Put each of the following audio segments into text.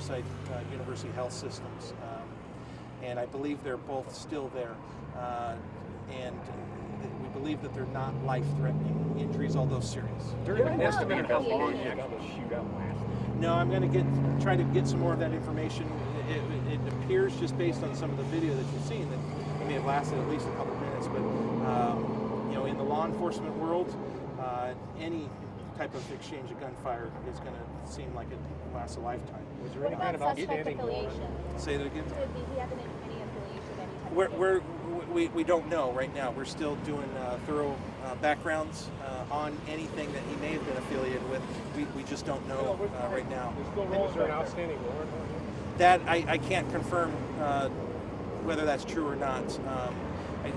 Riverside University Health Systems. And I believe they're both still there. And we believe that they're not life-threatening injuries, although serious. Is there an estimate of how long the actual shootout lasted? No, I'm going to try to get some more of that information. It appears, just based on some of the video that you've seen, that it may have lasted at least a couple minutes. But in the law enforcement world, any type of exchange of gunfire is going to seem like it lasts a lifetime. Was there any kind of outstanding warrant? Say that again. Did he have any affiliation with any type of We don't know right now. We're still doing thorough backgrounds on anything that he may have been affiliated with. We just don't know right now. Was there an outstanding warrant? That I can't confirm whether that's true or not.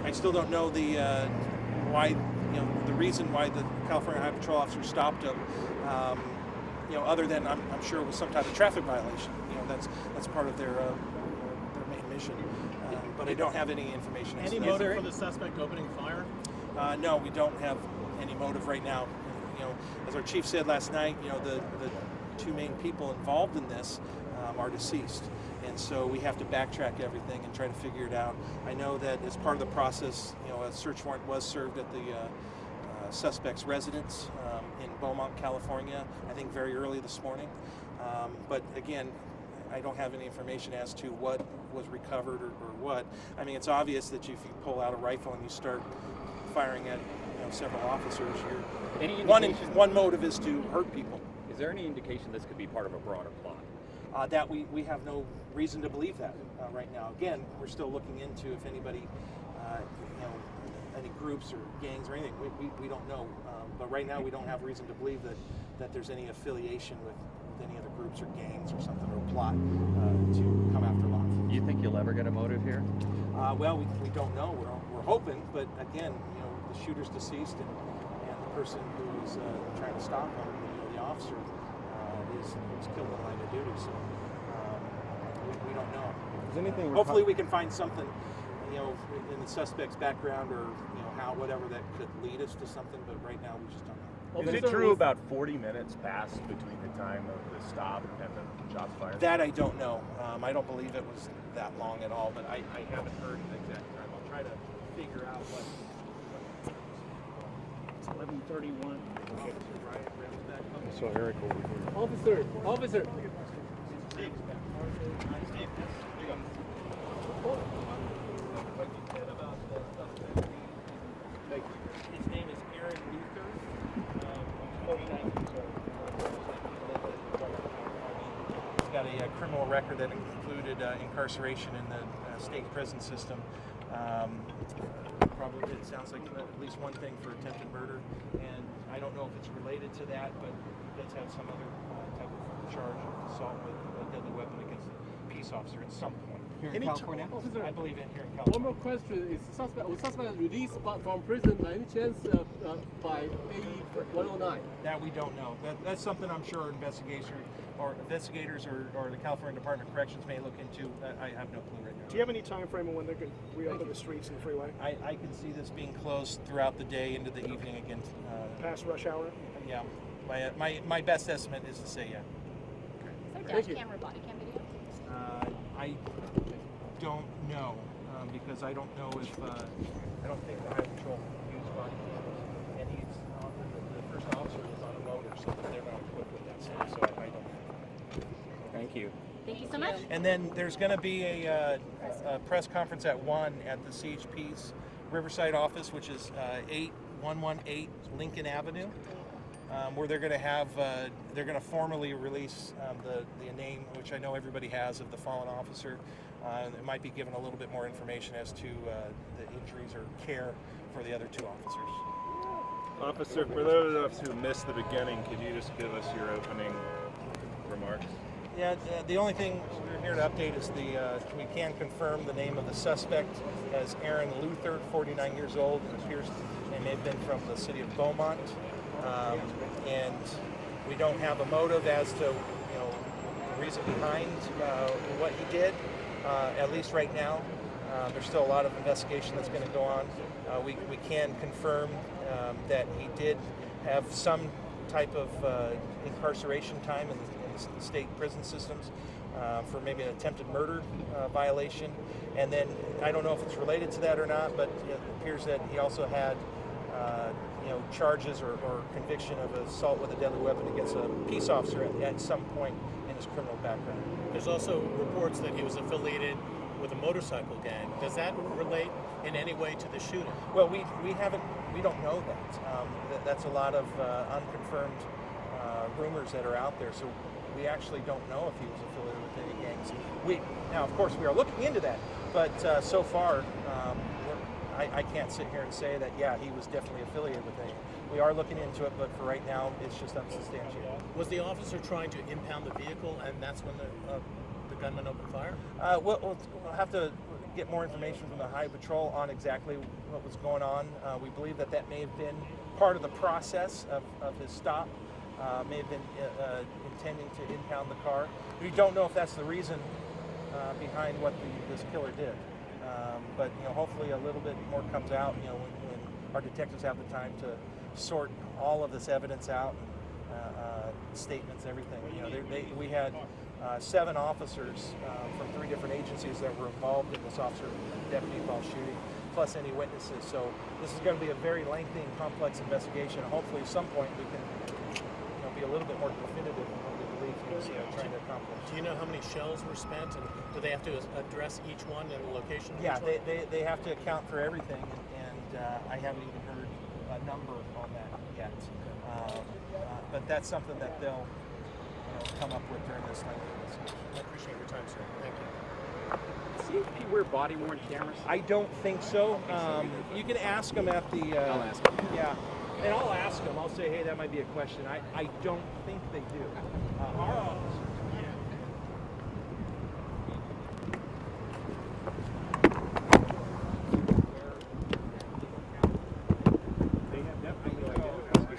I still don't know the why. The reason why the California Highway Patrol officer stopped him. Other than I'm sure it was some type of traffic violation. That's part of their main mission. But I don't have any information. Any motive for the suspect opening fire? No, we don't have any motive right now. As our chief said last night, the two main people involved in this are deceased. And so we have to backtrack everything and try to figure it out. I know that as part of the process, a search warrant was served at the suspect's residence in Beaumont, California, I think very early this morning. But again, I don't have any information as to what was recovered or what. I mean, it's obvious that if you pull out a rifle and you start firing at several officers, one motive is to hurt people. Is there any indication this could be part of a broader plot? That we have no reason to believe that right now. Again, we're still looking into if anybody, any groups or gangs or anything. We don't know. But right now we don't have reason to believe that there's any affiliation with any other groups or gangs or something, or plot to come after law enforcement. Do you think you'll ever get a motive here? Well, we don't know. We're hoping, but again, the shooter's deceased, and the person who was trying to stop him, the officer, is killed in line of duty. So we don't know. Is anything? Hopefully, we can find something, in the suspect's background, or whatever that could lead us to something. But right now, we just don't know. Is it true about 40 minutes passed between the time of the stop and the shots fired? That I don't know. I don't believe it was that long at all, but I haven't heard the exact time. I'll try to figure out what. It's 11:31. Okay. Right, I saw Eric over here. Officer. His name is Aaron Luther. 49 years old. He's got a criminal record that included incarceration in the state prison system. Probably it sounds like at least one thing for attempted murder, and I don't know if it's related to that, but it does have some other type of charge of assault with a deadly weapon against a peace officer at some point. Here in California? I believe in here in One California. more question: Is suspect released from prison by any chance by A109? That we don't know. That's something I'm sure investigators or the California Department of Corrections may look into. I have no clue right now. Do you have any time frame on when they could reopen the streets and the freeway? I can see this being closed throughout the day into the evening again. Past rush hour? Yeah. My best estimate is to say yeah. Is there dash camera, body cam video? I don't know because I don't know if I don't think the Highway Patrol used body cameras, and he's the first officer is on a motor, so they're not equipped with that stuff. So I don't know. Thank you. Thank you so much. And then there's going to be a press conference at 1 at the CHP's Riverside office, which is 8118 Lincoln Avenue, where they're going to have they're going to formally release the name, which I know everybody has, of the fallen officer. It might be given a little bit more information as to the injuries or care for the other two officers. Officer, for those of us who missed the beginning, could you just give us your opening remarks? Yeah, the only thing we're here to update is we can confirm the name of the suspect as Aaron Luther, 49 years old. It appears they may have been from the city of Beaumont, and we don't have a motive as to the reason behind what he did. At least right now, there's still a lot of investigation that's going to go on. We can confirm that he did have some type of incarceration time in the state prison systems for maybe an attempted murder violation. And then I don't know if it's related to that or not, but it appears that he also had charges or conviction of assault with a deadly weapon against a peace officer at some point in his criminal background. There's also reports that he was affiliated with a motorcycle gang. Does that relate in any way to the shooting? Well, we don't know that. That's a lot of unconfirmed rumors that are out there. So we actually don't know if he was affiliated with any gangs. Now, of course, we are looking into that, but so far, I can't sit here and say that, yeah, he was definitely affiliated with any. We are looking into it, but for right now, it's just unsubstantiated. Was the officer trying to impound the vehicle, and that's when the gunman opened fire? We'll have to get more information from the Highway Patrol on exactly what was going on. We believe that may have been part of the process of his stop. May have been intending to impound the car. We don't know if that's the reason behind what this killer did. But hopefully a little bit more comes out. When our detectives have the time to sort all of this evidence out, statements, everything. We had 7 officers from 3 different agencies that were involved in this deputy involved shooting, plus any witnesses. So this is going to be a very lengthy and complex investigation. Hopefully, at some point, we can be a little bit more definitive in what we believe he was trying to accomplish. Do you know how many shells were spent, and do they have to address each one and the location of Yeah, each one? they have to account for everything, and I haven't even heard a number on that yet. But that's something that they'll come up with during this lengthy investigation. I appreciate your time, sir. Thank you. CHP wear body-worn cameras? I don't think so. You can ask them at the... I'll ask them. Yeah, and I'll ask them. I'll say, hey, that might be a question. I don't think they do. Our officers... They have definitely identified a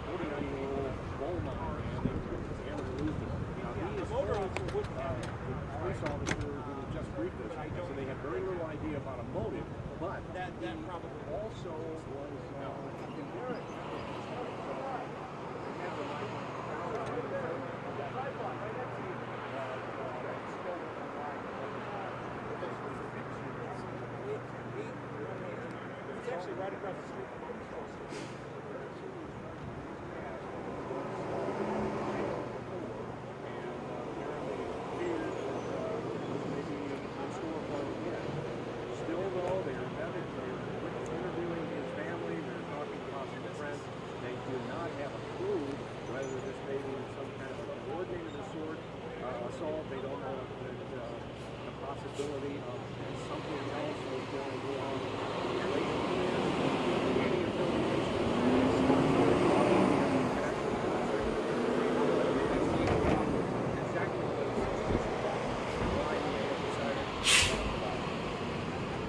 49-year-old Walmart man named Aaron Luther. Now, he is the police officer who just briefed us, so they have very little idea about a motive, but that probably also was inherent. It's actually right across the street from the Still though, they're interviewing his family, they're talking to possible friends. They do not have a clue whether this may be some kind of a coordinated assault. They don't know if there's the possibility of something else was going on. Any affiliation. Exactly what it is. Why they have decided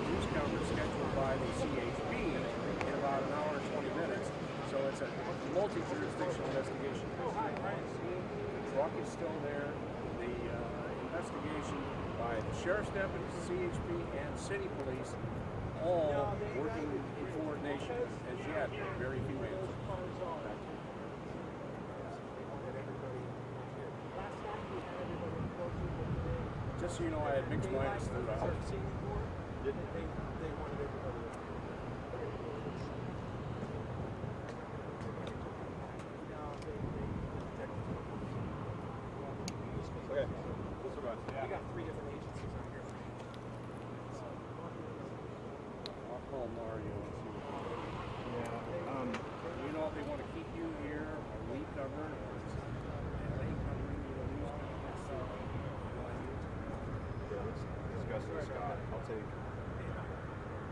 news coverage scheduled by the CHP in about an hour and 20 minutes. So it's a multi-jurisdictional investigation. The truck is still there. The investigation by the sheriff's deputies, CHP, and city police, all working in coordination. As yet, very few answers. Just so you know, I had mixed minds throughout. They wanted everybody. Okay. We got 3 different agencies on here. I'll call Mario and see what. You know if they want to keep you here, or we cover, or LA covering you, the news Discuss with Scott. I'll take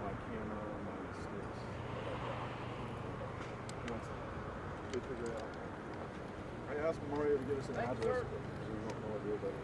my camera and my sticks. Once we figure it out. I asked Mario to get us an address because we don't know what to do about it.